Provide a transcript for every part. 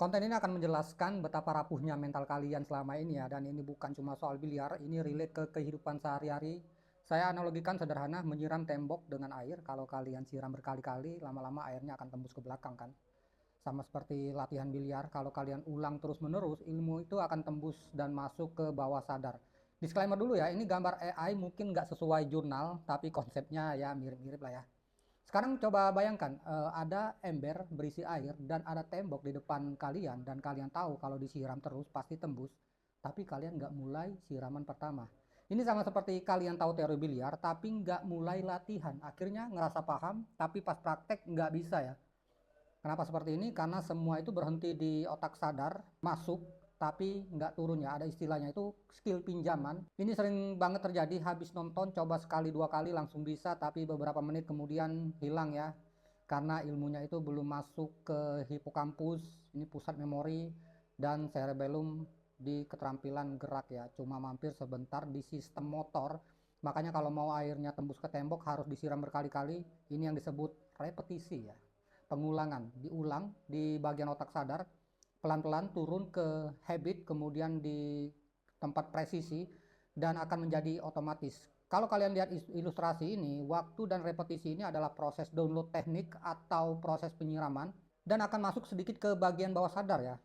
Konten ini akan menjelaskan betapa rapuhnya mental kalian selama ini ya, dan ini bukan cuma soal biliar, ini relate ke kehidupan sehari-hari. Saya analogikan sederhana, menyiram tembok dengan air. Kalau kalian siram berkali-kali, lama-lama airnya akan tembus ke belakang kan. Sama seperti latihan biliar, kalau kalian ulang terus-menerus, ilmu itu akan tembus dan masuk ke bawah sadar. Disclaimer dulu ya, ini gambar AI mungkin nggak sesuai jurnal, tapi konsepnya ya mirip-mirip lah ya. Sekarang coba bayangkan, ada ember berisi air dan ada tembok di depan kalian dan kalian tahu kalau disiram terus pasti tembus, tapi kalian nggak mulai siraman pertama. Ini sama seperti kalian tahu teori biliar tapi nggak mulai latihan. Akhirnya ngerasa paham tapi pas praktek nggak bisa ya. Kenapa seperti ini? Karena semua itu berhenti di otak sadar, masuk, tapi nggak turun ya. Ada istilahnya itu skill pinjaman. Ini sering banget terjadi, habis nonton, coba sekali dua kali langsung bisa, tapi beberapa menit kemudian hilang ya. Karena ilmunya itu belum masuk ke hipokampus, ini pusat memori, dan cerebellum di keterampilan gerak ya. Cuma mampir sebentar di sistem motor. Makanya kalau mau airnya tembus ke tembok harus disiram berkali-kali. Ini yang disebut repetisi ya, pengulangan, diulang di bagian otak sadar, pelan-pelan turun ke habit, kemudian di tempat presisi, dan akan menjadi otomatis. Kalau kalian lihat ilustrasi ini, waktu dan repetisi ini adalah proses download teknik atau proses penyiraman, dan akan masuk sedikit ke bagian bawah sadar ya.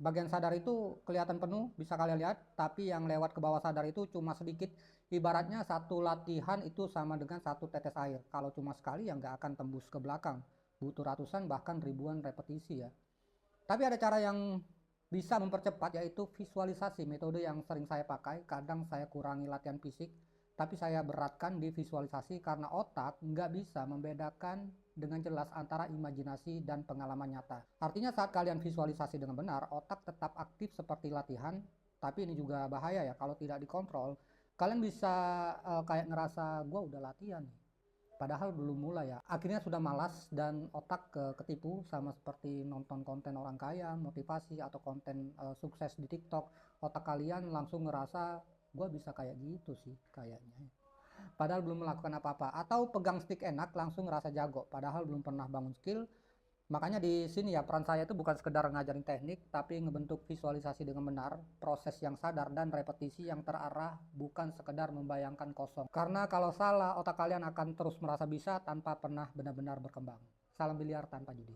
Bagian sadar itu kelihatan penuh, bisa kalian lihat, tapi yang lewat ke bawah sadar itu cuma sedikit. Ibaratnya satu latihan itu sama dengan satu tetes air. Kalau cuma sekali ya nggak akan tembus ke belakang. Butuh ratusan bahkan ribuan repetisi ya. Tapi ada cara yang bisa mempercepat, yaitu visualisasi, metode yang sering saya pakai. Kadang saya kurangi latihan fisik, tapi saya beratkan di visualisasi karena otak nggak bisa membedakan dengan jelas antara imajinasi dan pengalaman nyata. Artinya saat kalian visualisasi dengan benar, otak tetap aktif seperti latihan, tapi ini juga bahaya ya kalau tidak dikontrol. Kalian bisa kayak ngerasa gue udah latihan nih, padahal belum mulai ya. Akhirnya sudah malas dan otak ketipu, sama seperti nonton konten orang kaya, motivasi, atau konten sukses di TikTok. Otak kalian langsung ngerasa gue bisa kayak gitu sih kayaknya. Padahal belum melakukan apa-apa. Atau pegang stick enak langsung ngerasa jago, padahal belum pernah bangun skill. Makanya di sini ya, peran saya itu bukan sekedar ngajarin teknik, tapi ngebentuk visualisasi dengan benar, proses yang sadar dan repetisi yang terarah, bukan sekedar membayangkan kosong. Karena kalau salah, otak kalian akan terus merasa bisa tanpa pernah benar-benar berkembang. Salam biliar tanpa judi.